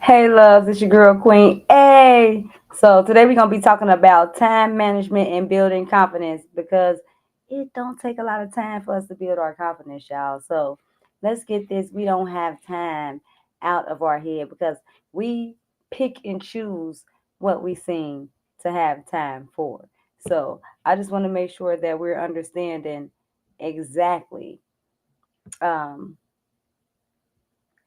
Hey, loves, it's your girl Queen A. So today we're gonna be talking about time management and building confidence because it don't take a lot of time for us to build our confidence, y'all. So let's get this. We don't have time out of our head because we pick and choose what we seem to have time for. So I just want to make sure that we're understanding exactly um,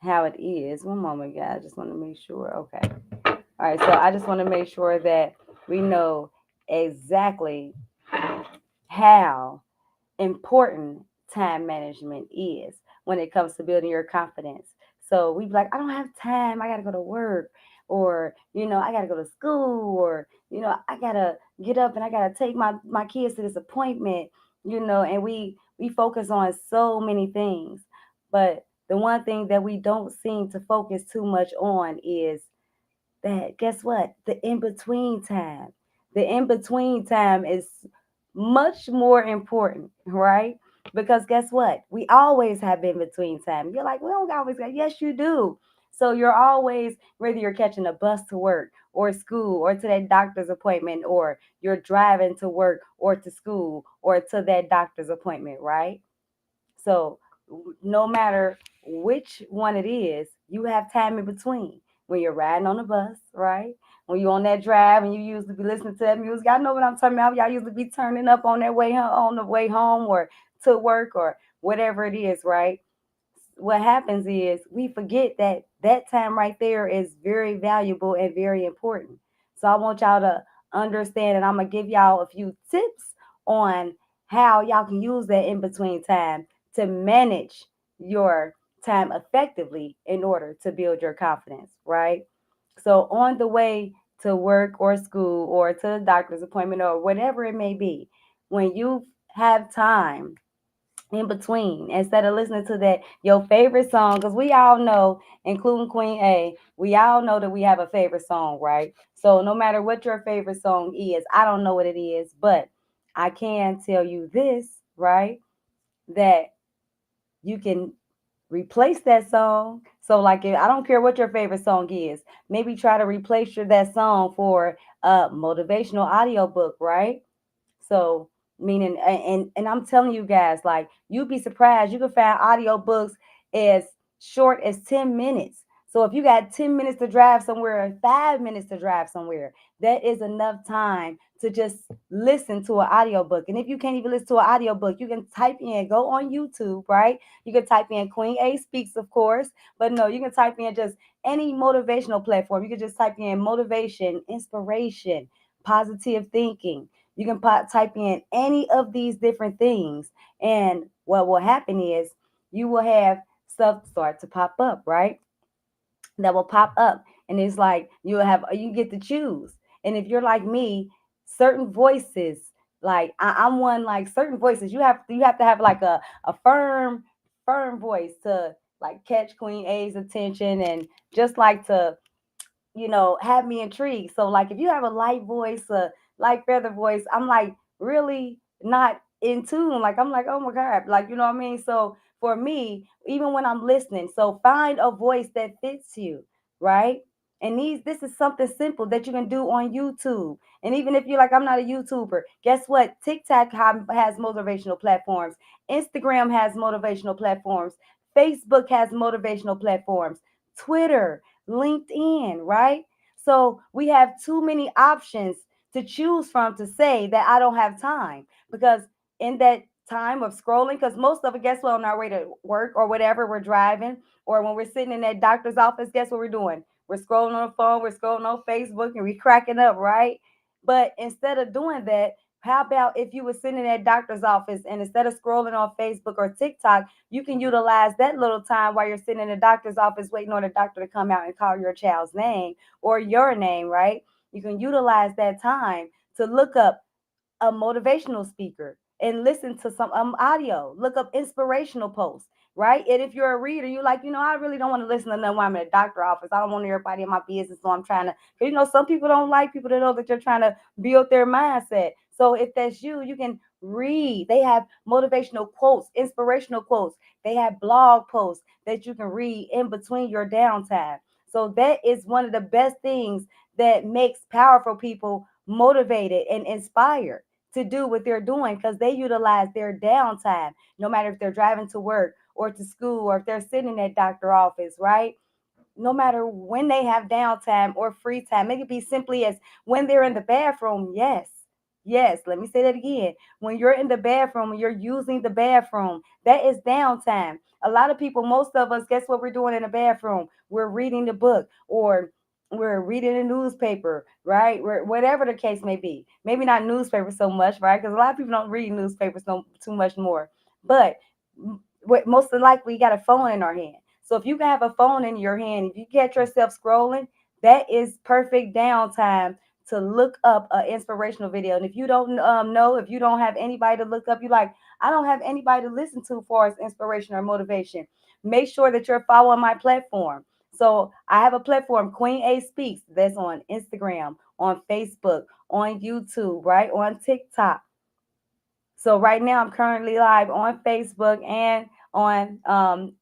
how it is. One moment, guys. I just want to make sure. Okay. All right, so I just want to make sure that we know exactly how important time management is when it comes to building your confidence. So we be like, I don't have time. I got to go to work, or I got to go to school, or I got to get up and I got to take my kids to this appointment. And we focus on so many things, but the one thing that we don't seem to focus too much on is that guess what? The in between time. The in between time is much more important, right? Because guess what? We always have in between time. You're like, we don't always got, yes, you do. So you're always, whether you're catching a bus to work or school or to that doctor's appointment, or you're driving to work or to school or to that doctor's appointment, right? So no matter which one it is, you have time in between. When you're riding on the bus, right? When you're on that drive and you usually be listening to that music, I know what I'm talking about. Y'all usually be turning up on that way home, on the way home or to work or whatever it is, right? What happens is we forget that that time right there is very valuable and very important. So I want y'all to understand, and I'm gonna give y'all a few tips on how y'all can use that in between time to manage your time effectively in order to build your confidence, right? So on the way to work or school or to the doctor's appointment or whatever it may be, when you have time in between instead of listening to that your favorite song, because we all know, including Queen A, we all know that we have a favorite song, right? So no matter what your favorite song is, I don't know what it is, but I can tell you this, right? That you can replace that song. So like, I don't care what your favorite song is, maybe try to replace that song for a motivational audiobook, right? So meaning, and I'm telling you guys, like, you'd be surprised. You can find audiobooks as short as 10 minutes. So if you got 10 minutes to drive somewhere, 5 minutes to drive somewhere, that is enough time to just listen to an audiobook. And if you can't even listen to an audiobook, you can type in, go on YouTube, right? You can type in Queen A Speaks, of course, but no, you can type in just any motivational platform. You can just type in motivation, inspiration, positive thinking. You can type in any of these different things. And what will happen is you will have stuff start to pop up, right? That will pop up. And it's like you get to choose. And if you're like me, certain voices, like I'm one, like certain voices, you have to have like a firm voice to like catch Queen A's attention and just like to have me intrigued. So like if you have a light voice, a light feather voice, I'm like really not in tune. Like I'm like, oh my God, like you know what I mean? So for me, even when I'm listening, so find a voice that fits you, right? And this is something simple that you can do on YouTube. And even if you're like, I'm not a YouTuber, guess what? TikTok has motivational platforms. Instagram has motivational platforms. Facebook has motivational platforms. Twitter, LinkedIn, right? So we have too many options to choose from to say that I don't have time because in that time of scrolling, because most of it, guess what, on our way to work or whatever, we're driving, or when we're sitting in that doctor's office, guess what we're doing? We're scrolling on the phone, we're scrolling on Facebook, and we're cracking up, right? But instead of doing that, how about if you were sitting in that doctor's office and instead of scrolling on Facebook or TikTok, you can utilize that little time while you're sitting in the doctor's office waiting on the doctor to come out and call your child's name or your name, right? You can utilize that time to look up a motivational speaker and listen to some audio. Look up inspirational posts, right? And if you're a reader, you like, I really don't want to listen to nothing while I'm in a doctor office. I don't want everybody in my business, so I'm trying to. Because some people don't like people to know that you're trying to build their mindset. So if that's you, you can read. They have motivational quotes, inspirational quotes. They have blog posts that you can read in between your downtime. So that is one of the best things that makes powerful people motivated and inspired to do what they're doing because they utilize their downtime, no matter if they're driving to work or to school or if they're sitting in that doctor office, right? No matter when they have downtime or free time. It could be simply as when they're in the bathroom. Yes. Yes, let me say that again. When you're in the bathroom and you're using the bathroom, that is downtime. A lot of people, most of us, guess what we're doing in the bathroom? We're reading the book or we're reading a newspaper, right? Whatever the case may be. Maybe not newspaper so much, right? Because a lot of people don't read newspapers too much more. But most likely, we got a phone in our hand. So if you can have a phone in your hand, if you get yourself scrolling, that is perfect downtime to look up an inspirational video. And if you don't know, if you don't have anybody to look up, you like, I don't have anybody to listen to for as inspiration or motivation. Make sure that you're following my platform. So I have a platform, Queen A Speaks, that's on Instagram, on Facebook, on YouTube, right? On TikTok. So right now I'm currently live on Facebook and on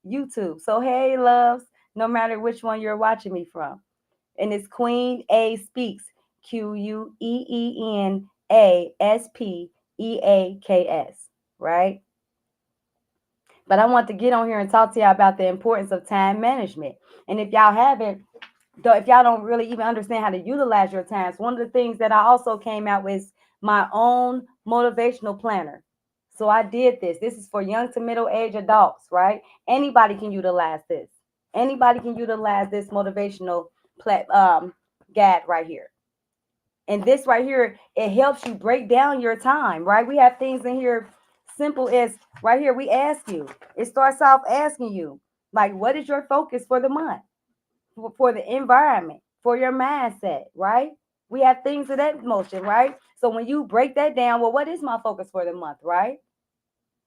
YouTube. So hey loves, no matter which one you're watching me from. And it's Queen A Speaks, QueenASpeaks, right? But I want to get on here and talk to y'all about the importance of time management. And if y'all haven't, though, if y'all don't really even understand how to utilize your times, one of the things that I also came out with my own motivational planner. So I did this. This is for young to middle age adults, right? Anybody can utilize this. Anybody can utilize this motivational guide right here. And this right here, it helps you break down your time, right? We have things in here simple as right here. We ask you. It starts off asking you, like, what is your focus for the month? For the environment, for your mindset, right? We have things of that motion, right? So when you break that down, well, what is my focus for the month, right?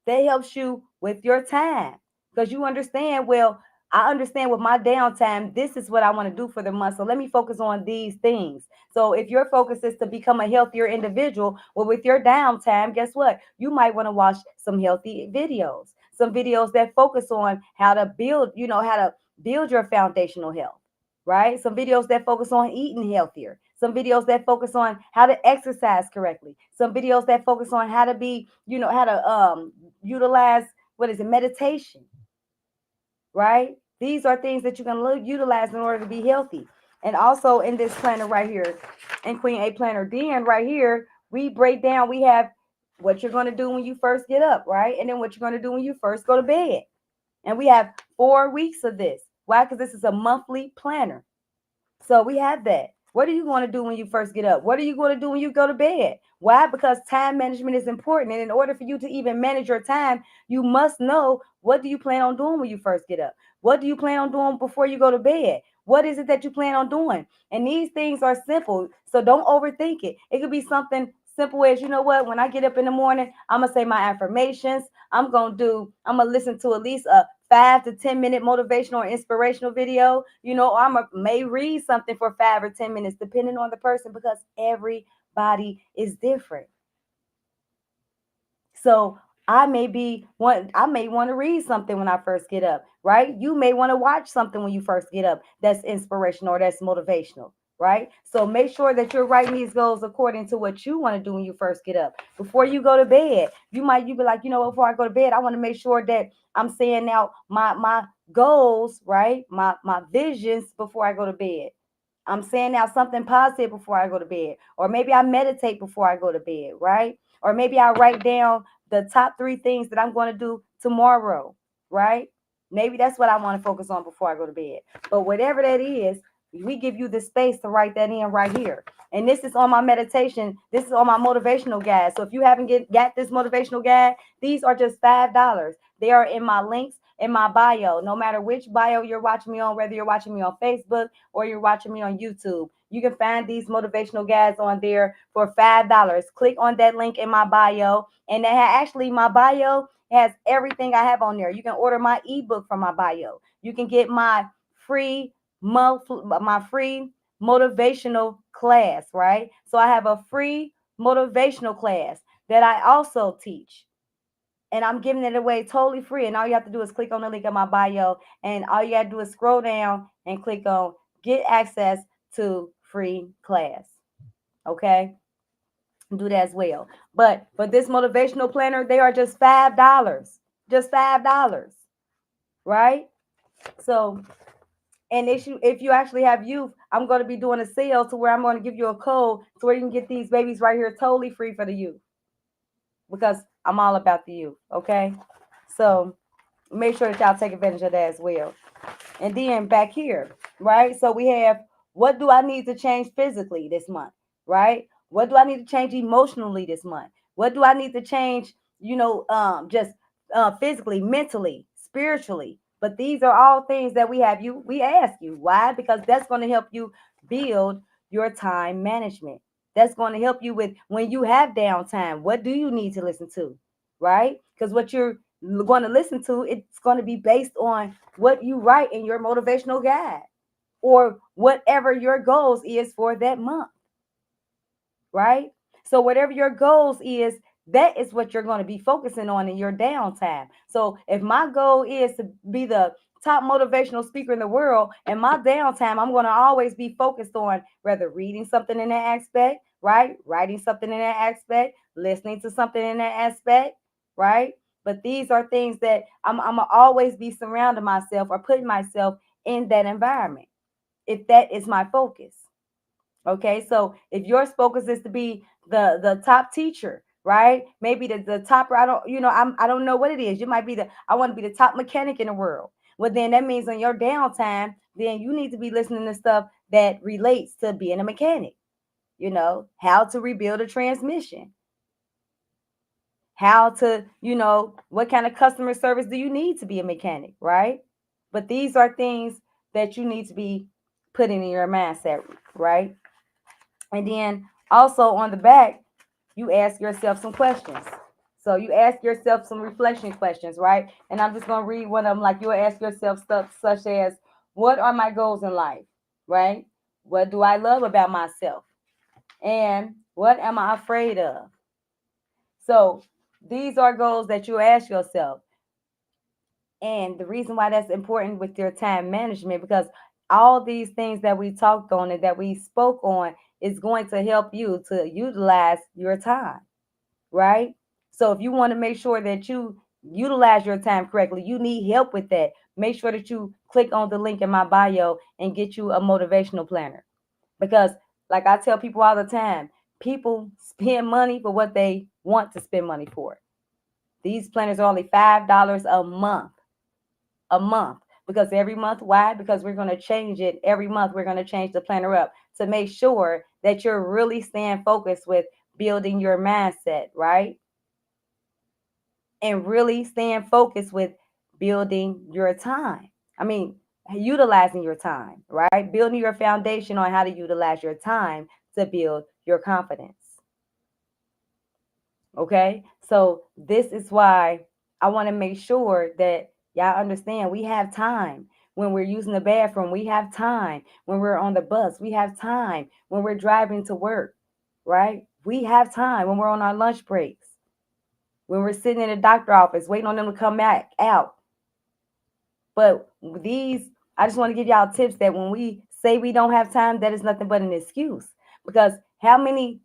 That helps you with your time because you understand, well, I understand with my downtime, this is what I want to do for the month. So let me focus on these things. So if your focus is to become a healthier individual, well, with your downtime, guess what? You might want to watch some healthy videos, some videos that focus on how to build, how to build your foundational health, right? Some videos that focus on eating healthier, some videos that focus on how to exercise correctly, some videos that focus on how to be, how to utilize, what is it, meditation, right? These are things that you can utilize in order to be healthy. And also in this planner right here, in Queen A Planner, then right here, we break down, we have what you're going to do when you first get up, right? And then what you're going to do when you first go to bed. And we have 4 weeks of this. Why? Because this is a monthly planner. So we have that. What are you going to do when you first get up? What are you going to do when you go to bed? Why? Because time management is important. And in order for you to even manage your time, you must know, what do you plan on doing when you first get up? What do you plan on doing before you go to bed? What is it that you plan on doing? And these things are simple. So don't overthink it. It could be something simple as, you know what, when I get up in the morning, I'm going to say my affirmations. I'm going to listen to at least a 5 to 10 minute motivational or inspirational video. May read something for 5 or 10 minutes, depending on the person, because everybody is different. So I may want to read something when I first get up, right? You may want to watch something when you first get up that's inspirational or that's motivational, right? So make sure that you're writing these goals according to what you want to do when you first get up. Before you go to bed, you be like, before I go to bed, I want to make sure that I'm saying out my goals, right? My visions before I go to bed. I'm saying now something positive before I go to bed. Or maybe I meditate before I go to bed, right? Or maybe I write down the top 3 things that I'm going to do tomorrow, right? Maybe that's what I want to focus on before I go to bed. But whatever that is, we give you the space to write that in right here. And this is on my meditation. This is on my motivational guide. So if you haven't got this motivational guide, these are just $5. They are in my links in my bio. No matter which bio you're watching me on, whether you're watching me on Facebook or you're watching me on YouTube, you can find these motivational guides on there for $5. Click on that link in my bio. And actually, my bio has everything I have on there. You can order my ebook from my bio. You can get my free free motivational class, right? So I have a free motivational class that I also teach, and I'm giving it away totally free. And all you have to do is click on the link in my bio, and all you got to do is scroll down and click on get access to free class. Okay, do that as well. But for this motivational planner, they are just $5. Just $5, right? So, and if you actually have youth, I'm going to be doing a sale to where I'm going to give you a code to where you can get these babies right here totally free for the youth, because I'm all about the youth. Okay, so make sure that y'all take advantage of that as well. And then back here, right? So we have, what do I need to change physically this month, right? What do I need to change emotionally this month? What do I need to change, just physically, mentally, spiritually? But these are all things that we ask you. Why? Because that's going to help you build your time management. That's going to help you with when you have downtime. What do you need to listen to, right? Because what you're going to listen to, it's going to be based on what you write in your motivational guide or whatever your goals is for that month, right? So whatever your goals is, that is what you're going to be focusing on in your downtime. So if my goal is to be the top motivational speaker in the world, in my downtime, I'm going to always be focused on whether reading something in that aspect, right? Writing something in that aspect, listening to something in that aspect, right? But these are things that I'm gonna always be surrounding myself or putting myself in that environment if that is my focus. Okay, so if your focus is to be the top teacher, right? Maybe the top. I don't know what it is. You might be I want to be the top mechanic in the world. Well, then that means on your downtime, then you need to be listening to stuff that relates to being a mechanic. How to rebuild a transmission, how to, what kind of customer service do you need to be a mechanic, right? But these are things that you need to be putting in your mindset, right? And then also on the back, you ask yourself some questions. So you ask yourself some reflection questions, right? And I'm just going to read one of them. Like, you'll ask yourself stuff such as, what are my goals in life, right? What do I love about myself? And what am I afraid of? So these are goals that you ask yourself. And the reason why that's important with your time management, because all these things that we talked on and that we spoke on is going to help you to utilize your time, right? So if you want to make sure that you utilize your time correctly, you need help with that. Make sure that you click on the link in my bio and get you a motivational planner. Because, like I tell people all the time, people spend money for what they want to spend money for. These planners are only $5 a month. A month. Because every month, why? Because we're going to change it every month. We're going to change the planner up to make sure that you're really staying focused with building your mindset, right? And really staying focused with building your time. I mean, utilizing your time, right? Building your foundation on how to utilize your time to build your confidence. Okay, so this is why I want to make sure that y'all understand we have time when we're using the bathroom, we have time when we're on the bus, we have time when we're driving to work, right? We have time when we're on our lunch breaks, when we're sitting in the doctor office waiting on them to come back out. But I just want to give y'all tips that when we say we don't have time, that is nothing but an excuse. Because how many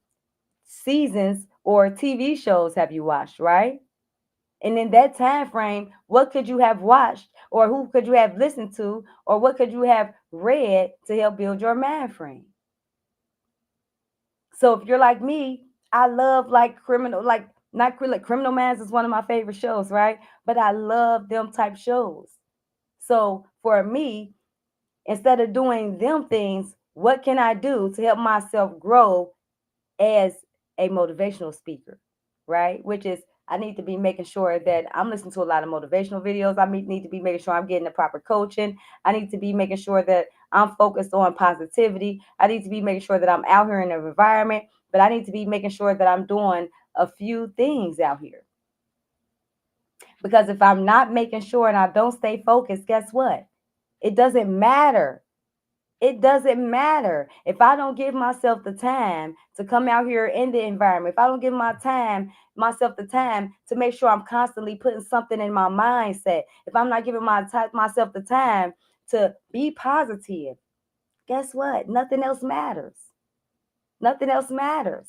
seasons or TV shows have you watched, right? And in that time frame, what could you have watched, or who could you have listened to, or what could you have read to help build your mind frame? So if you're like me, I love like criminal, like not like Criminal Minds is one of my favorite shows, right? But I love them type shows. So for me, instead of doing them things, what can I do to help myself grow as a motivational speaker, right? Which is, I need to be making sure that I'm listening to a lot of motivational videos. Need to be making sure I'm getting the proper coaching. I need to be making sure that I'm focused on positivity. I need to be making sure that I'm out here in the environment, but I need to be making sure that I'm doing a few things out here. Because if I'm not making sure and I don't stay focused, guess what? It doesn't matter. It doesn't matter if I don't give myself the time to come out here in the environment. If I don't give myself the time to make sure I'm constantly putting something in my mindset. If I'm not giving myself the time to be positive, guess what? Nothing else matters. Nothing else matters,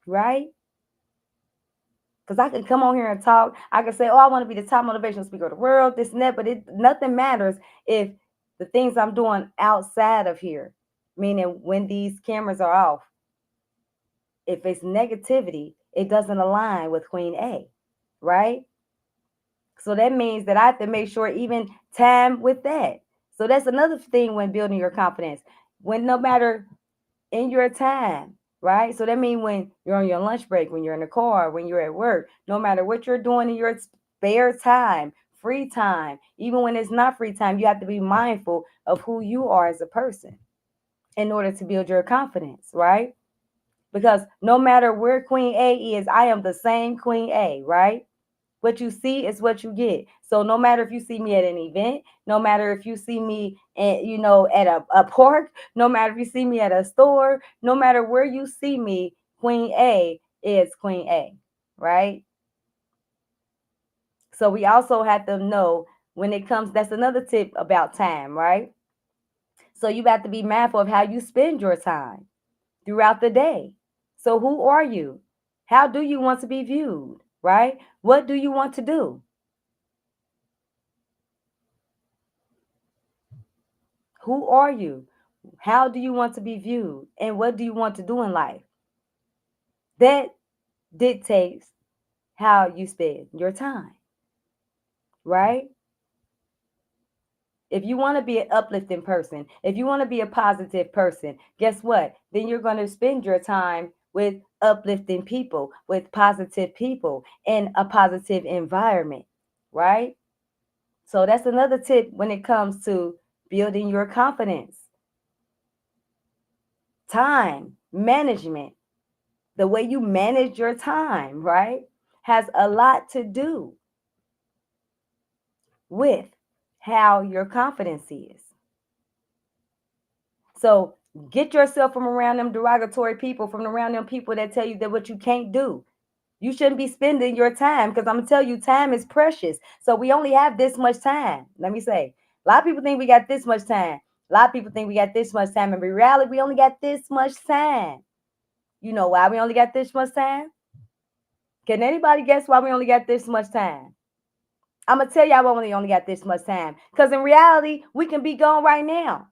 right? Because I can come on here and talk. I can say, oh, I want to be the top motivational speaker of the world, this and that, but nothing matters if the things I'm doing outside of here, meaning when these cameras are off, if it's negativity, it doesn't align with Queen A, right? So that means that I have to make sure even time with that. So that's another thing when building your confidence. When no matter in your time, right? So that means when you're on your lunch break, when you're in the car, when you're at work, no matter what you're doing in your spare time, free time, even when it's not free time, you have to be mindful of who you are as a person in order to build your confidence, right? Because no matter where Queen A is, I am the same Queen A, right? What you see is what you get. So no matter if you see me at an event, no matter if you see me at, at a park, no matter if you see me at a store, no matter where you see me, Queen A is Queen A, right? So we also have to know when it comes, that's another tip about time, right? So you have to be mindful of how you spend your time throughout the day. So who are you? How do you want to be viewed, right? What do you want to do? Who are you? How do you want to be viewed? And what do you want to do in life? That dictates how you spend your time, right? If you want to be an uplifting person, if you want to be a positive person, guess what? Then you're going to spend your time with uplifting people, with positive people in a positive environment, right? So that's another tip when it comes to building your confidence. Time management, the way you manage your time, right, has a lot to do with how your confidence is. So get yourself from around them derogatory people, from around them people that tell you that what you can't do. You shouldn't be spending your time because I'm going to tell you, time is precious. So we only have this much time. Let me say, a lot of people think we got this much time. A lot of people think we got this much time. In reality, we only got this much time. You know why we only got this much time? Can anybody guess why we only got this much time? I'm gonna tell y'all why we only got this much time. Because in reality, we can be gone right now.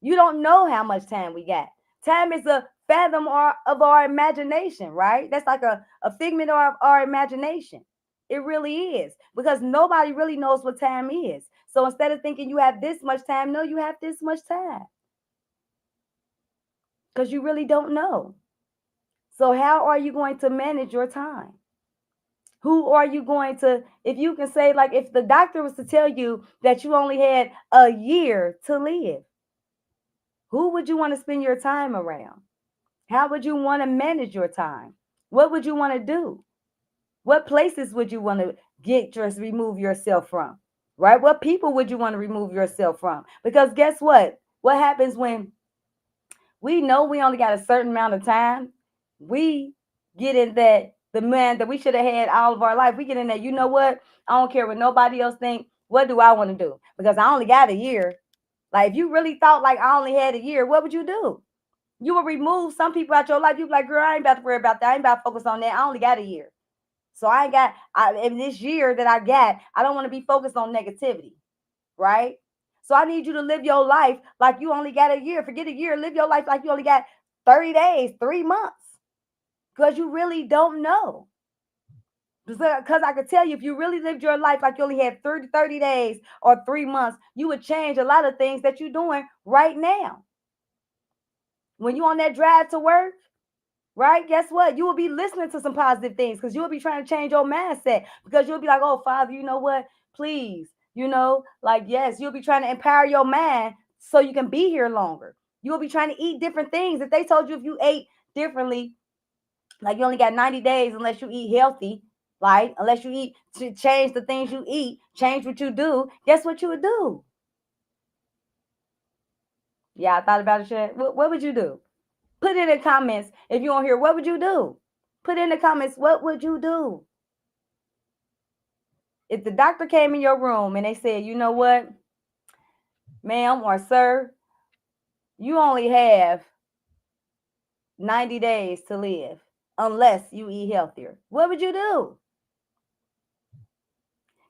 You don't know how much time we got. Time is a fathom of our imagination, right? That's like a figment of our imagination. It really is. Because nobody really knows what time is. So instead of thinking you have this much time, no, you have this much time. Because you really don't know. So how are you going to manage your time? Who are you going to, if you can say, like, if the doctor was to tell you that you only had a year to live, who would you want to spend your time around? How would you want to manage your time? What would you want to do? What places would you want to remove yourself from? Right? What people would you want to remove yourself from? Because guess what? What happens when we know we only got a certain amount of time? We get in that the man that we should have had all of our life. We get in that, you know what? I don't care what nobody else think. What do I want to do? Because I only got a year. Like if you really thought like I only had a year, what would you do? You would remove some people out your life. You be like, girl, I ain't about to worry about that. I ain't about to focus on that. I only got a year. So I ain't got in this year that I got, I don't want to be focused on negativity. Right? So I need you to live your life like you only got a year. Forget a year. Live your life like you only got 30 days, 3 months. Because you really don't know. Because I could tell you, if you really lived your life like you only had 30 days or 3 months, you would change a lot of things that you're doing right now. When you on that drive to work, right? Guess what? You will be listening to some positive things because you'll be trying to change your mindset because you'll be like, oh, Father, you know what? Please, like, yes, you'll be trying to empower your mind so you can be here longer. You'll be trying to eat different things. If they told you if you ate differently, like you only got 90 days unless you eat healthy, like unless you eat to change the things you eat, change what you do, guess what you would do? Yeah, I thought about it, Shay. What would you do? Put it in the comments if you don't hear. What would you do? Put in the comments, what would you do? If the doctor came in your room and they said, you know what, ma'am or sir, you only have 90 days to live unless you eat healthier. What would you do?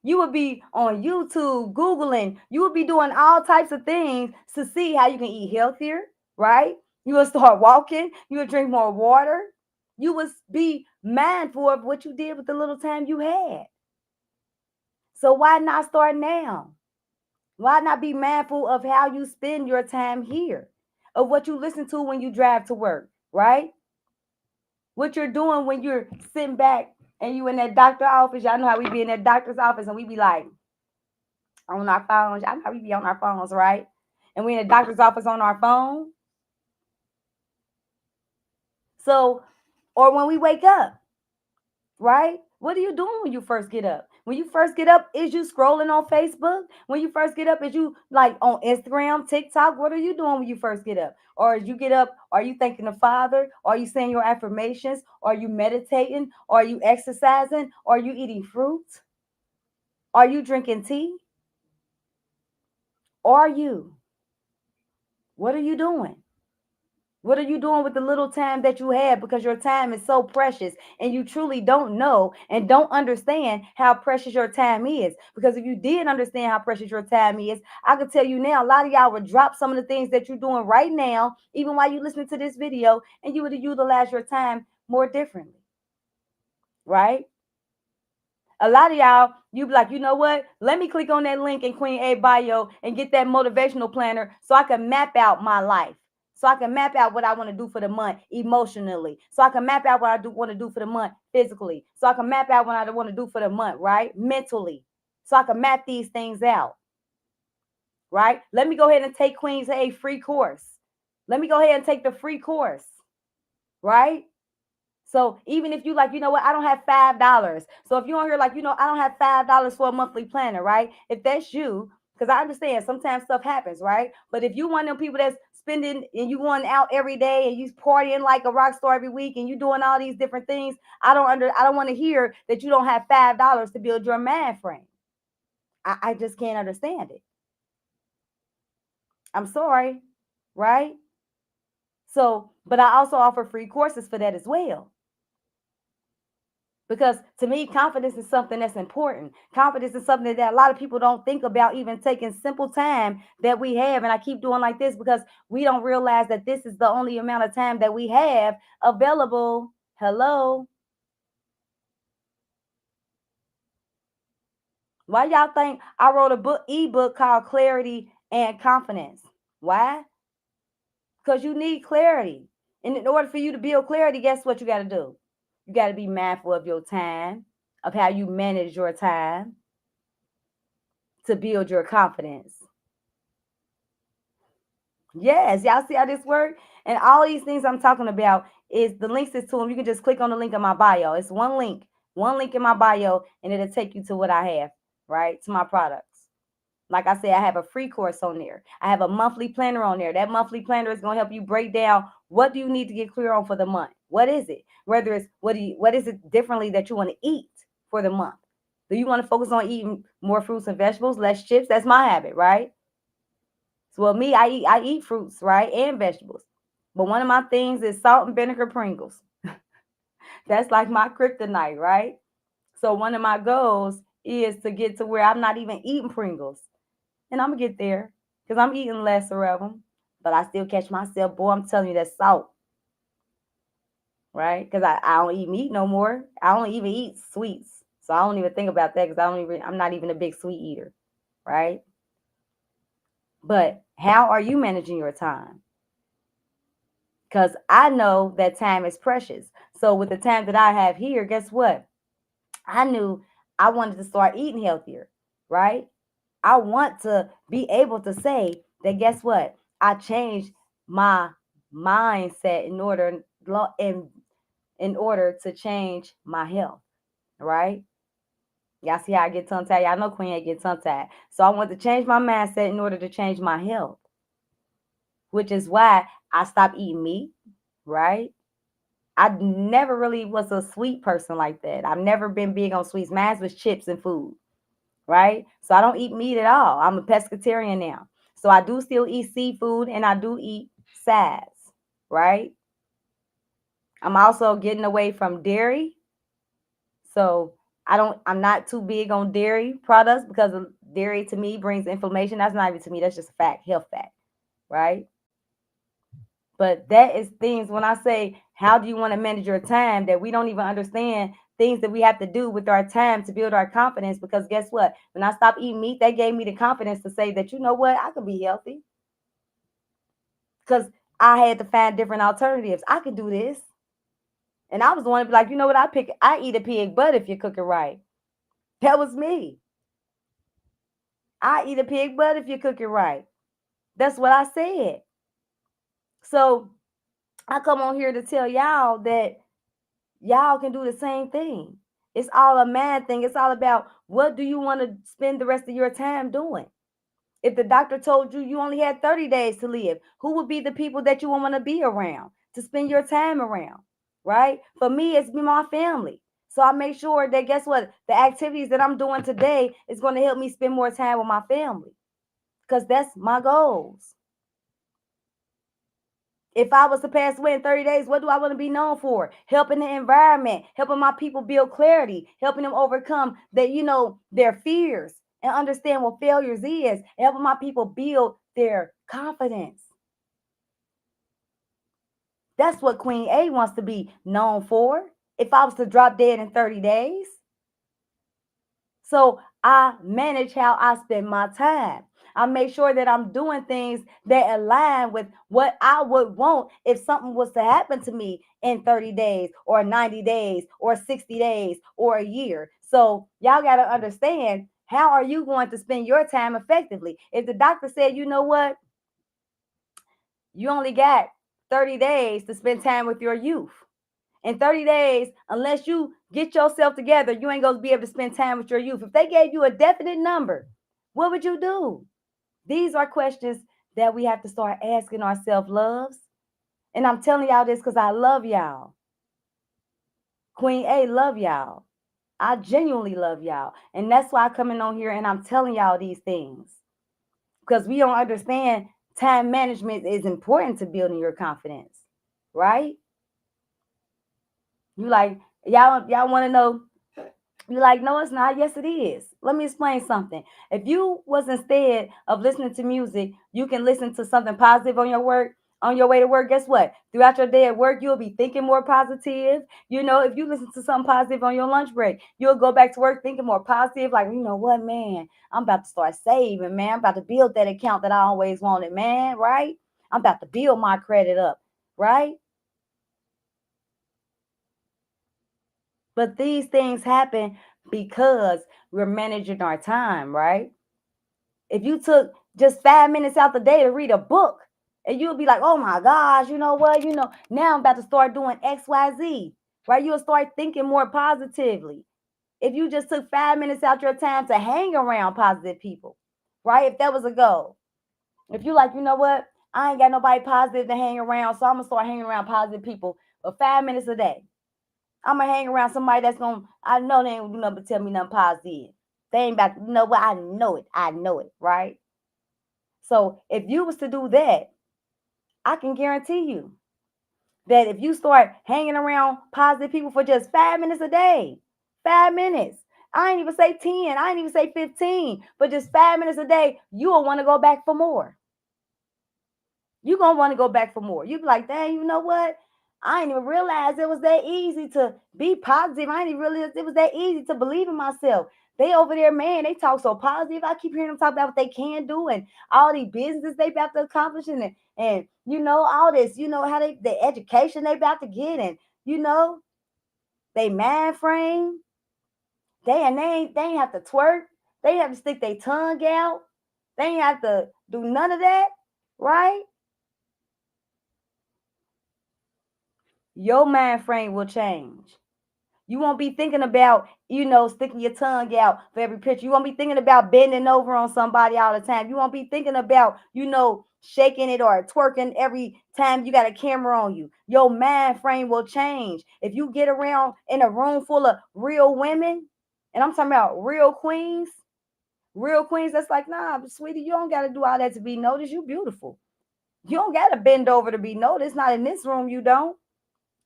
You would be on YouTube, Googling, you would be doing all types of things to see how you can eat healthier, right? You would start walking, you would drink more water, you would be mindful of what you did with the little time you had. So why not start now? Why not be mindful of how you spend your time here, of what you listen to when you drive to work, right? What you're doing when you're sitting back and you in that doctor office. Y'all know how we be in that doctor's office and we be like on our phones. Y'all know how we be on our phones, right? And we in the doctor's office on our phone. So, or when we wake up, right? What are you doing when you first get up? When you first get up, is you scrolling on Facebook? When you first get up, is you like on Instagram, TikTok? What are you doing when you first get up? Or as you get up, are you thanking the Father? Are you saying your affirmations? Are you meditating? Are you exercising? Are you eating fruit? Are you drinking tea? Are you? What are you doing? What are you doing with the little time that you have? Because your time is so precious and you truly don't know and don't understand how precious your time is. Because if you did understand how precious your time is, I could tell you now, a lot of y'all would drop some of the things that you're doing right now, even while you're listening to this video, and you would utilize your time more differently, right? A lot of y'all, you be like, you know what? Let me click on that link in Queen A bio and get that motivational planner so I can map out my life. So I can map out what I want to do for the month emotionally. So I can map out what I do want to do for the month physically. So I can map out what I want to do for the month, right? Mentally. So I can map these things out, right? Let me go ahead and take Queen's A free course. Let me go ahead and take the free course, right? So even if you like, you know what, I don't have $5. So if you're on here like, I don't have $5 for a monthly planner, right? If that's you, because I understand sometimes stuff happens, right? But if you one of them people that's spending and you going out every day and you partying like a rock star every week and you doing all these different things, I don't want to hear that you don't have $5 to build your mind frame. I just can't understand it. I'm sorry, right? So, but I also offer free courses for that as well. Because to me, confidence is something that's important. Confidence is something that a lot of people don't think about, even taking simple time that we have. And I keep doing like this because we don't realize that this is the only amount of time that we have available. Hello. Why y'all think I wrote a ebook called Clarity and Confidence? Why? Because you need clarity. And in order for you to build clarity, guess what you got to do? You got to be mindful of your time, of how you manage your time to build your confidence. Yes, y'all see how this works? And all these things I'm talking about is the links is to them. You can just click on the link in my bio. It's one link in my bio, and it'll take you to what I have, right? To my products. Like I said, I have a free course on there. I have a monthly planner on there. That monthly planner is going to help you break down what do you need to get clear on for the month. What is it? Whether it's what is it differently that you want to eat for the month? Do you want to focus on eating more fruits and vegetables, less chips? That's my habit, right? So well, me, I eat fruits, right, and vegetables. But one of my things is salt and vinegar Pringles. That's like my kryptonite, right? So one of my goals is to get to where I'm not even eating Pringles. And I'm gonna get there because I'm eating lesser of them. But I still catch myself, boy, I'm telling you that salt, right? Because I don't eat meat no more. I don't even eat sweets. So I don't even think about that because I'm not even a big sweet eater, right? But how are you managing your time? Because I know that time is precious. So with the time that I have here, guess what? I knew I wanted to start eating healthier, right? I want to be able to say that guess what? I changed my mindset in order to change my health, right? Y'all see how I get tongue tied? Y'all know Queen A get tongue tied. So I want to change my mindset in order to change my health, which is why I stopped eating meat, right? I never really was a sweet person like that. I've never been big on sweets. Mine was chips and food, right? So I don't eat meat at all. I'm a pescatarian now. So I do still eat seafood and I do eat salads, right? I'm also getting away from dairy. So I'm not too big on dairy products because dairy to me brings inflammation. That's not even to me, that's just a fact, health fact, right? But that is things when I say, how do you want to manage your time, that we don't even understand things that we have to do with our time to build our confidence. Because guess what? When I stopped eating meat, that gave me the confidence to say that, you know what, I can be healthy because I had to find different alternatives. I could do this. And I was the one to be like, you know what, I eat a pig butt if you cook it right. That was me. I eat a pig butt if you cook it right. That's what I said. So I come on here to tell y'all that y'all can do the same thing. It's all a man thing. It's all about, what do you want to spend the rest of your time doing? If the doctor told you you only had 30 days to live, who would be the people that you want to be around, to spend your time around, right? For me, it's me, my family. So I make sure that, guess what? The activities that I'm doing today is going to help me spend more time with my family because that's my goals. If I was to pass away in 30 days, what do I want to be known for? Helping the environment, helping my people build clarity, helping them overcome their fears and understand what failures is, helping my people build their confidence. That's what Queen A wants to be known for. If I was to drop dead in 30 days. So I manage how I spend my time. I make sure that I'm doing things that align with what I would want if something was to happen to me in 30 days or 90 days or 60 days or a year. So y'all got to understand, how are you going to spend your time effectively? If the doctor said, you know what, you only got 30 days to spend time with your youth. In 30 days, unless you get yourself together, you ain't going to be able to spend time with your youth. If they gave you a definite number, what would you do? These are questions that we have to start asking ourselves, loves. And I'm telling y'all this because I love y'all. Queen A, love y'all. I genuinely love y'all. And that's why I come in on here and I'm telling y'all these things. Because we don't understand time management is important to building your confidence. Right? You like, y'all want to know. You're like, no, it's not. Yes, it is. Let me explain something. If you was, instead of listening to music, you can listen to something positive on your way to work, guess what? Throughout your day at work, you'll be thinking more positive. If you listen to something positive on your lunch break, you'll go back to work thinking more positive. Like, you know what, man, I'm about to start saving, man. I'm about to build that account that I always wanted, man, right? I'm about to build my credit up, right? But these things happen because we're managing our time, right? If you took just 5 minutes out the day to read a book, and you'll be like, oh my gosh, you know what? Now I'm about to start doing XYZ, right? You'll start thinking more positively. If you just took 5 minutes out your time to hang around positive people, right? If that was a goal. If you like, you know what? I ain't got nobody positive to hang around, so I'm going to start hanging around positive people for 5 minutes a day. I'm gonna hang around somebody I know they ain't gonna do nothing but tell me nothing positive. They ain't about to, what, I know it. I know it, right? So if you was to do that, I can guarantee you that if you start hanging around positive people for just 5 minutes a day, 5 minutes. I ain't even say 10, I ain't even say 15, but just 5 minutes a day, you will want to go back for more. You're going to want to go back for more. You be like, dang, you know what? I didn't even realize it was that easy to be positive. I didn't even realize it was that easy to believe in myself. They over there, man, they talk so positive. I keep hearing them talk about what they can do and all these businesses they about to accomplish and all this, how the education they about to get and they mind frame. They ain't have to twerk. They ain't have to stick their tongue out. They ain't have to do none of that, right? Your mind frame will change. You won't be thinking about, sticking your tongue out for every picture. You won't be thinking about bending over on somebody all the time. You won't be thinking about, shaking it or twerking every time you got a camera on you. Your mind frame will change. If you get around in a room full of real women, and I'm talking about real queens, Real queens that's like, nah, sweetie, you don't got to do all that to be noticed. You beautiful. You don't got to bend over to be noticed. Not in this room, you don't.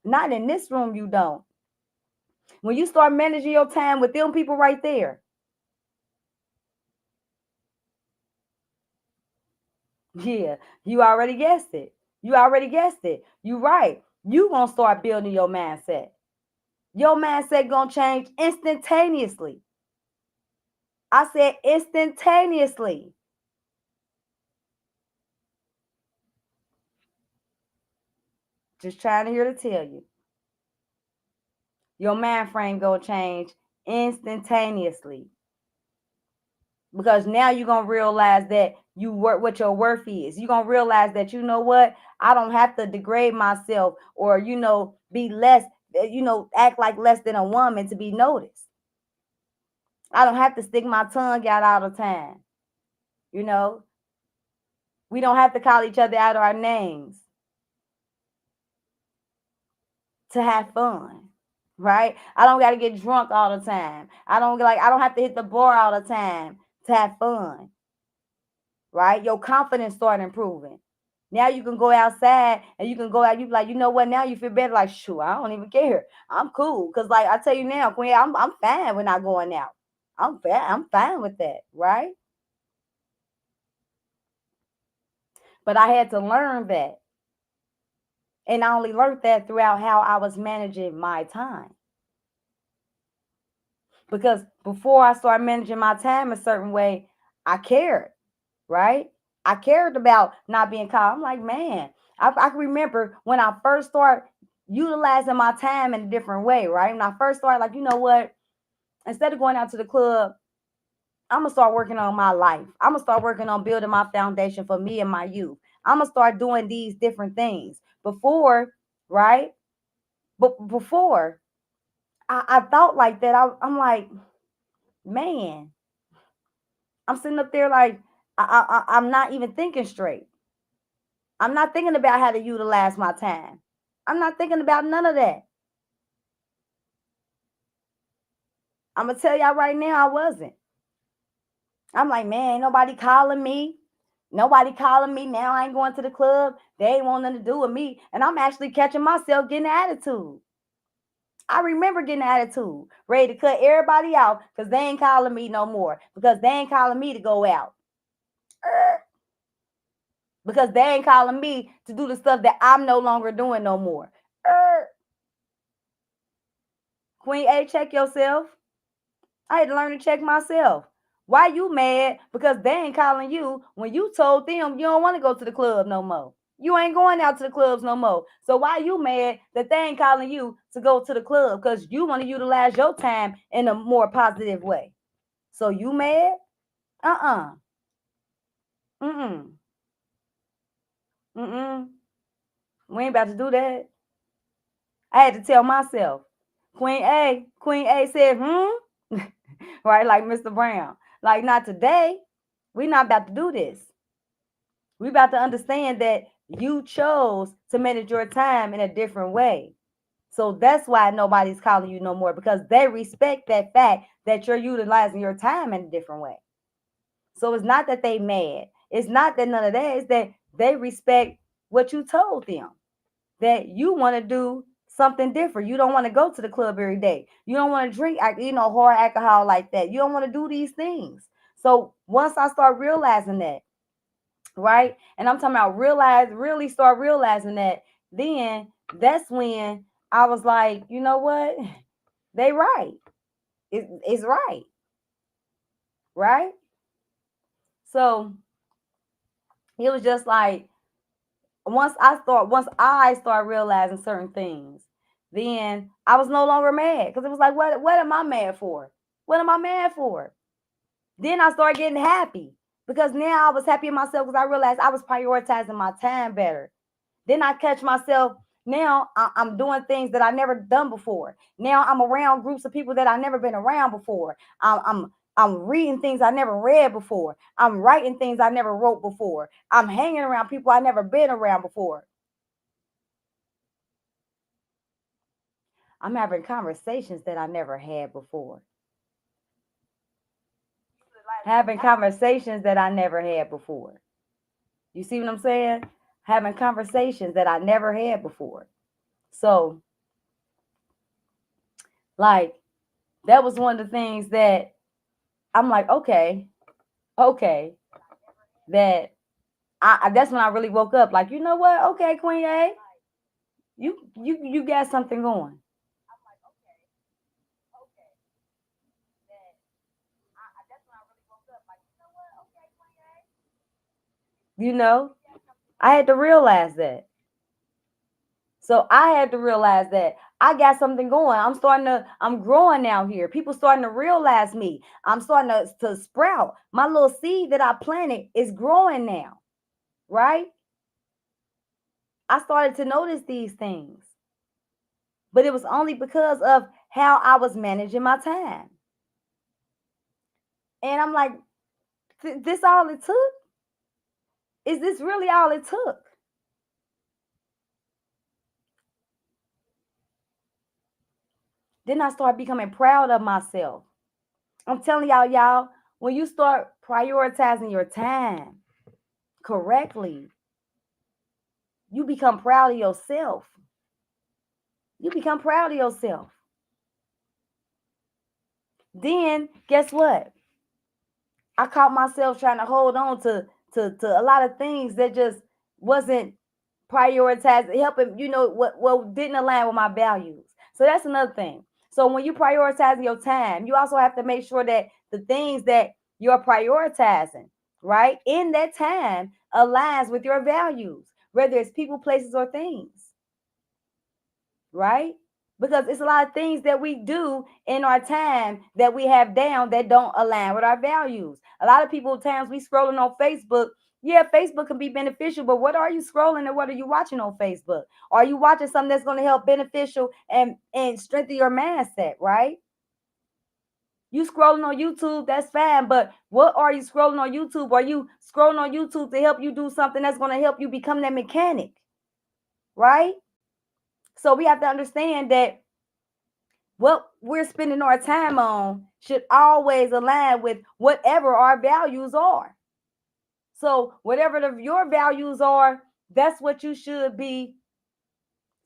Not in this room, you don't. When you start managing your time with them people right there, yeah, you already guessed it. You already guessed it. You right. You gonna start building your mindset. Your mindset gonna change instantaneously. I said instantaneously. Just trying to hear to tell you. Your mind frame gonna change instantaneously. Because now you're gonna realize that you work what your worth is. You're gonna realize that you know what, I don't have to degrade myself or be less, act like less than a woman to be noticed. I don't have to stick my tongue out all the time. You know, we don't have to call each other out our names to have fun. Right? I don't gotta get drunk all the time. I don't have to hit the bar all the time to have fun. Right? Your confidence start improving. Now you can go outside and you can go out. You be like, you know what? Now you feel better. Like, shoot, I don't even care. I'm cool. Cause like I tell you now, Queen, I'm fine when I going out. I'm fine. I'm fine with that, right? But I had to learn that, and I only learned that throughout how I was managing my time. Because before I started managing my time a certain way, I cared, right? I cared about not being caught. I'm like, man, I can remember when I first started utilizing my time in a different way, right? When I first started, like, you know what? Instead of going out to the club, I'm gonna start working on my life. I'm gonna start working on building my foundation for me and my youth. I'm gonna start doing these different things. Before, right? But before I thought like that, I'm like, man, I'm sitting up there like I'm not even thinking straight. I'm not thinking about how to utilize my time. I'm not thinking about none of that. I'm gonna tell y'all right now, I wasn't. I'm like, man, ain't nobody calling me. Nobody calling me now. I ain't going to the club. They ain't want nothing to do with me. And I'm actually catching myself getting attitude. I remember getting attitude, ready to cut everybody out because they ain't calling me no more. Because they ain't calling me to go out. Because they ain't calling me to do the stuff that I'm no longer doing no more. Queen A, check yourself. I had to learn to check myself. Why you mad? Because they ain't calling you when you told them you don't want to go to the club no more. You ain't going out to the clubs no more. So why you mad that they ain't calling you to go to the club? Because you want to utilize your time in a more positive way. So you mad? Uh-uh. Mm-mm. Mm-mm. We ain't about to do that. I had to tell myself. Queen A said, right, like Mr. Brown. Like, not today. We not about to do this. We about to understand that you chose to manage your time in a different way. So that's why nobody's calling you no more because they respect that fact that you're utilizing your time in a different way. So it's not that they mad. It's not that none of that. It's that they respect what you told them. That you want to do something different. You don't want to go to the club every day. You don't want to drink, hard alcohol like that. You don't want to do these things. So once I start realizing that, right? And I'm talking about really start realizing that, then that's when I was like, you know what? They right. It's right. Right? So it was just like once I start realizing certain things, then I was no longer mad. Because it was like, what am I mad for? What am I mad for? Then I started getting happy. Because now I was happy in myself because I realized I was prioritizing my time better. Then I catch myself. Now I'm doing things that I never done before. Now I'm around groups of people that I never been around before. I'm reading things I never read before. I'm writing things I never wrote before. I'm hanging around people I never been around before. I'm having conversations that I never had before. having conversations that I never had before. You see what I'm saying? Having conversations that I never had before. So, like, that was one of the things that I'm like, okay, that that's when I really woke up. Like, you know what? Okay, Queen A, you got something going. You know, I had to realize that. So I had to realize that I got something going. I'm growing out here. People starting to realize me. I'm starting to sprout. My little seed that I planted is growing now, right? I started to notice these things, but it was only because of how I was managing my time. And I'm like, this all it took? Is this really all it took? Then I started becoming proud of myself. I'm telling y'all, when you start prioritizing your time correctly, you become proud of yourself. You become proud of yourself. Then guess what? I caught myself trying to hold on to a lot of things that just wasn't prioritized, helping, what didn't align with my values. So that's another thing. So when you prioritize your time, you also have to make sure that the things that you're prioritizing, right, in that time aligns with your values, whether it's people, places, or things, right? Because it's a lot of things that we do in our time that we have down that don't align with our values. A lot of people, times we scrolling on Facebook. Yeah, Facebook can be beneficial, but what are you scrolling and what are you watching on Facebook? Are you watching something that's going to help beneficial and strengthen your mindset, right? You scrolling on YouTube, that's fine, but what are you scrolling on YouTube? Are you scrolling on YouTube to help you do something that's going to help you become that mechanic, right? So we have to understand that what we're spending our time on should always align with whatever our values are. So, whatever your values are, that's what you should be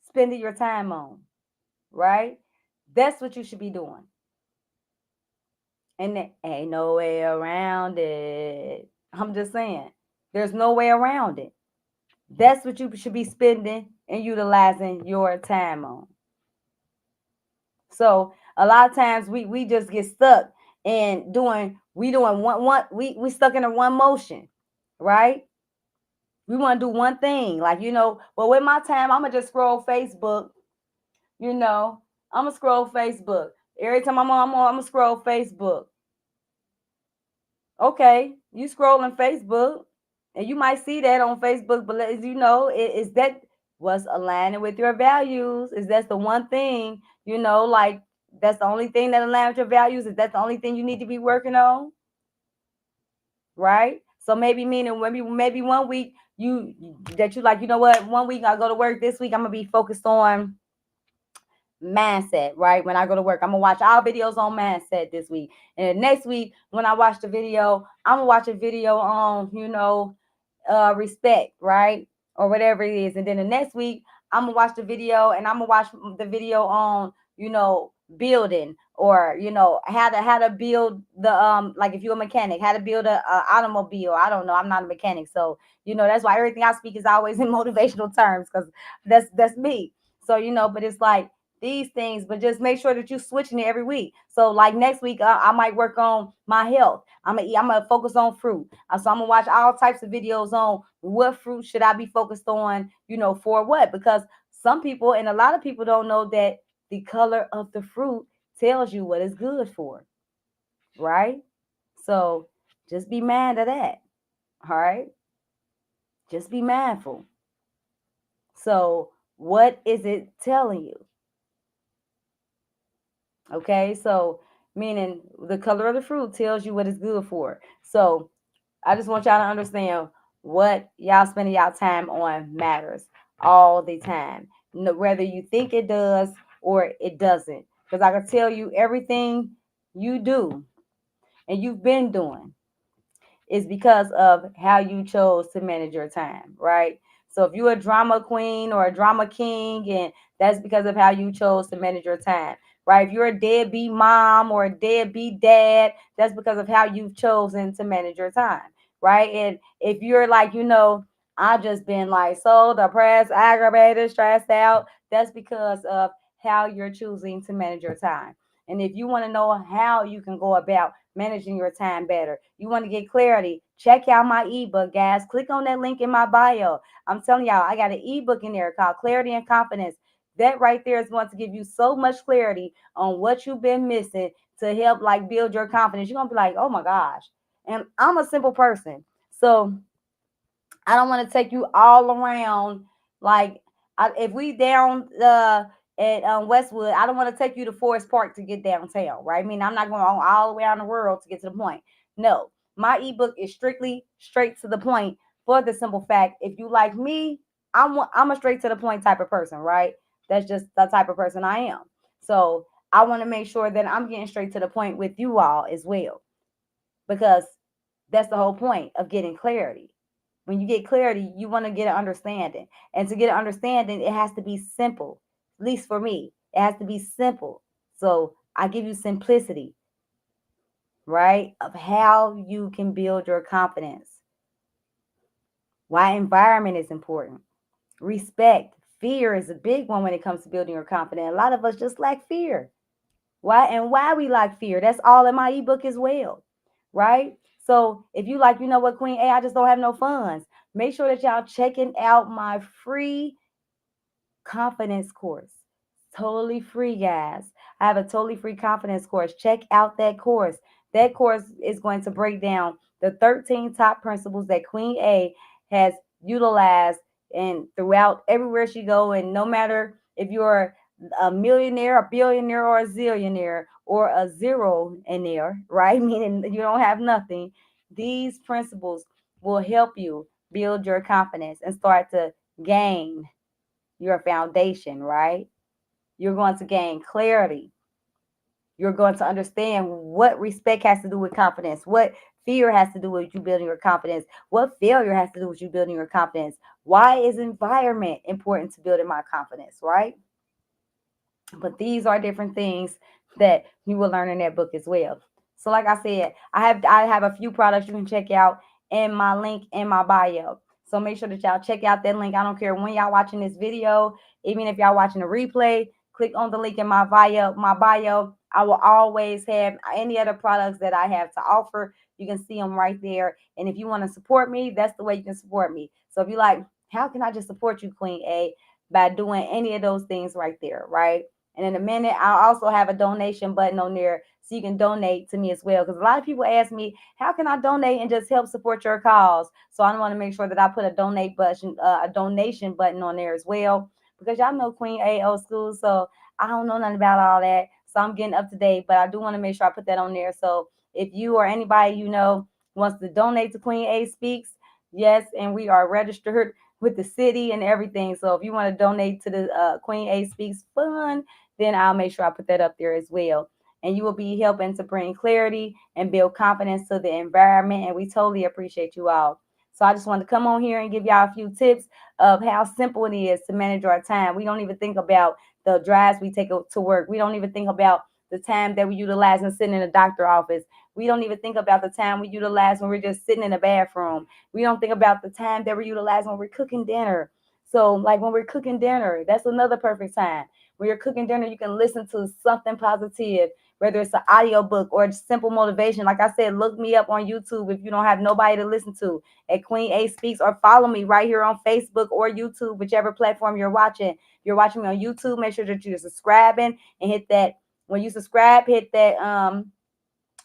spending your time on, right? That's what you should be doing. And there ain't no way around it. I'm just saying, there's no way around it. That's what you should be spending and utilizing your time on. So a lot of times we just get stuck in doing we stuck in a one motion, right? We want to do one thing, like, well, with my time, I'm gonna just scroll Facebook, you know, I'm gonna scroll Facebook. Every time I'm gonna scroll Facebook. Okay, you scrolling Facebook, and you might see that on Facebook, but as you know, is that what's aligning with your values? Is that the one thing, like that's the only thing that aligns with your values? Is that the only thing you need to be working on? Right? So maybe meaning maybe one week you like, what, one week I go to work, this week I'm gonna be focused on mindset, right? When I go to work, I'm gonna watch all videos on mindset this week. And next week, when I watch the video, I'm gonna watch a video on, respect, right? Or whatever it is. And then the next week, I'm gonna watch the video and I'm gonna watch the video on, building, or how to build the like if you're a mechanic, how to build a automobile. I don't know. I'm not a mechanic. So, that's why everything I speak is always in motivational terms, because that's me. So, but it's like these things, but just make sure that you're switching it every week. So like next week, I might work on my health. I'm gonna focus on fruit. So I'm gonna watch all types of videos on what fruit should I be focused on, for what? Because some people and a lot of people don't know that the color of the fruit tells you what it's good for, right? So just be mindful of that. All right. Just be mindful. So what is it telling you? Okay, so meaning the color of the fruit tells you what it's good for. So I just want y'all to understand what y'all spending y'all time on matters all the time. Whether you think it does or it doesn't. Because I can tell you everything you do and you've been doing. is because of how you chose to manage your time, right? So if you're a drama queen or a drama king, and that's because of how you chose to manage your time, right? If you're a deadbeat mom or a deadbeat dad, that's because of how you've chosen to manage your time, right? And if you're like, I've just been like so depressed, aggravated, stressed out, that's because of how you're choosing to manage your time. And if you want to know how you can go about managing your time better, you want to get clarity, check out my ebook, guys. Click on that link in my bio. I'm telling y'all, I got an ebook in there called Clarity and Confidence. That right there is going to give you so much clarity on what you've been missing to help like build your confidence. You're gonna be like, oh my gosh. And I'm a simple person. So I don't want to take you all around. Like, if we down at Westwood, I don't want to take you to Forest Park to get downtown, right? I mean, I'm not going all the way around the world to get to the point. No, my ebook is strictly straight to the point for the simple fact. If you like me, I'm a straight to the point type of person, right? That's just the type of person I am. So I want to make sure that I'm getting straight to the point with you all as well, because that's the whole point of getting clarity. When you get clarity, you want to get an understanding. And to get an understanding, it has to be simple. At least for me, it has to be simple. So I give you simplicity, right? Of how you can build your confidence. Why environment is important. Respect. Fear is a big one when it comes to building your confidence. A lot of us just lack fear. Why we like fear? That's all in my ebook as well, right? So if you like, you know what, Queen A, I just don't have no funds. Make sure that y'all checking out my free confidence course. Totally free, guys. I have a totally free confidence course. Check out that course. That course is going to break down the 13 top principles that Queen A has utilized and throughout everywhere she go. And no matter if you're a millionaire, a billionaire, or a zillionaire, or a zero in there, right? Meaning you don't have nothing. These principles will help you build your confidence and start to gain your foundation, right? You're going to gain clarity. You're going to understand what respect has to do with confidence, what fear has to do with you building your confidence, what failure has to do with you building your confidence. Why is environment important to building my confidence, right? But these are different things that you will learn in that book as well. So like I said, I have a few products you can check out in my link in my bio. So make sure that y'all check out that link. I don't care when y'all watching this video, even if y'all watching a replay, click on the link in my bio. My bio, I will always have any other products that I have to offer. You can see them right there. And if you want to support me, that's the way you can support me. So if you like, how can I just support you, Queen A? By doing any of those things right there, right? And in a minute, I'll also have a donation button on there so you can donate to me as well. Because a lot of people ask me, how can I donate and just help support your cause? So I want to make sure that I put a donation button on there as well. Because y'all know Queen A old school, so I don't know nothing about all that. So I'm getting up to date, but I do want to make sure I put that on there. So if you or anybody you know wants to donate to Queen A Speaks, yes, and we are registered with the city and everything. So if you want to donate to the Queen A Speaks Fund, then I'll make sure I put that up there as well. And you will be helping to bring clarity and build confidence to the environment. And we totally appreciate you all. So I just wanted to come on here and give y'all a few tips of how simple it is to manage our time. We don't even think about the drives we take to work. We don't even think about the time that we utilize in sitting in a doctor office. We don't even think about the time we utilize when we're just sitting in the bathroom. We don't think about the time that we utilize when we're cooking dinner. So, like when we're cooking dinner, that's another perfect time. When you're cooking dinner, you can listen to something positive, whether it's an audio book or just simple motivation. Like I said, look me up on YouTube if you don't have nobody to listen to at Queen A Speaks, or follow me right here on Facebook or YouTube, whichever platform you're watching. If you're watching me on YouTube, make sure that you're subscribing and hit that. When you subscribe, hit that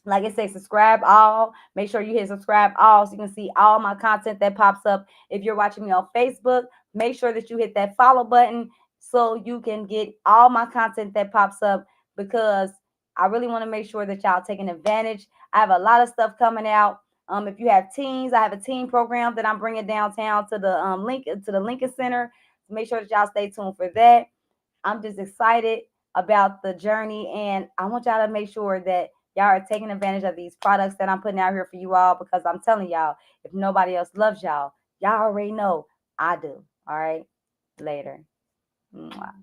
like I say, subscribe all. Make sure you hit subscribe all so you can see all my content that pops up. If you're watching me on Facebook, make sure that you hit that follow button so you can get all my content that pops up, because I really want to make sure that y'all taking advantage. I have a lot of stuff coming out. If you have teens, I have a teen program that I'm bringing downtown to the Lincoln Center. Make sure that y'all stay tuned for that. I'm just excited about the journey, and I want y'all to make sure that Y'all are taking advantage of these products that I'm putting out here for you all because I'm telling y'all, if nobody else loves y'all, y'all already know I do. All right. Later. Mwah.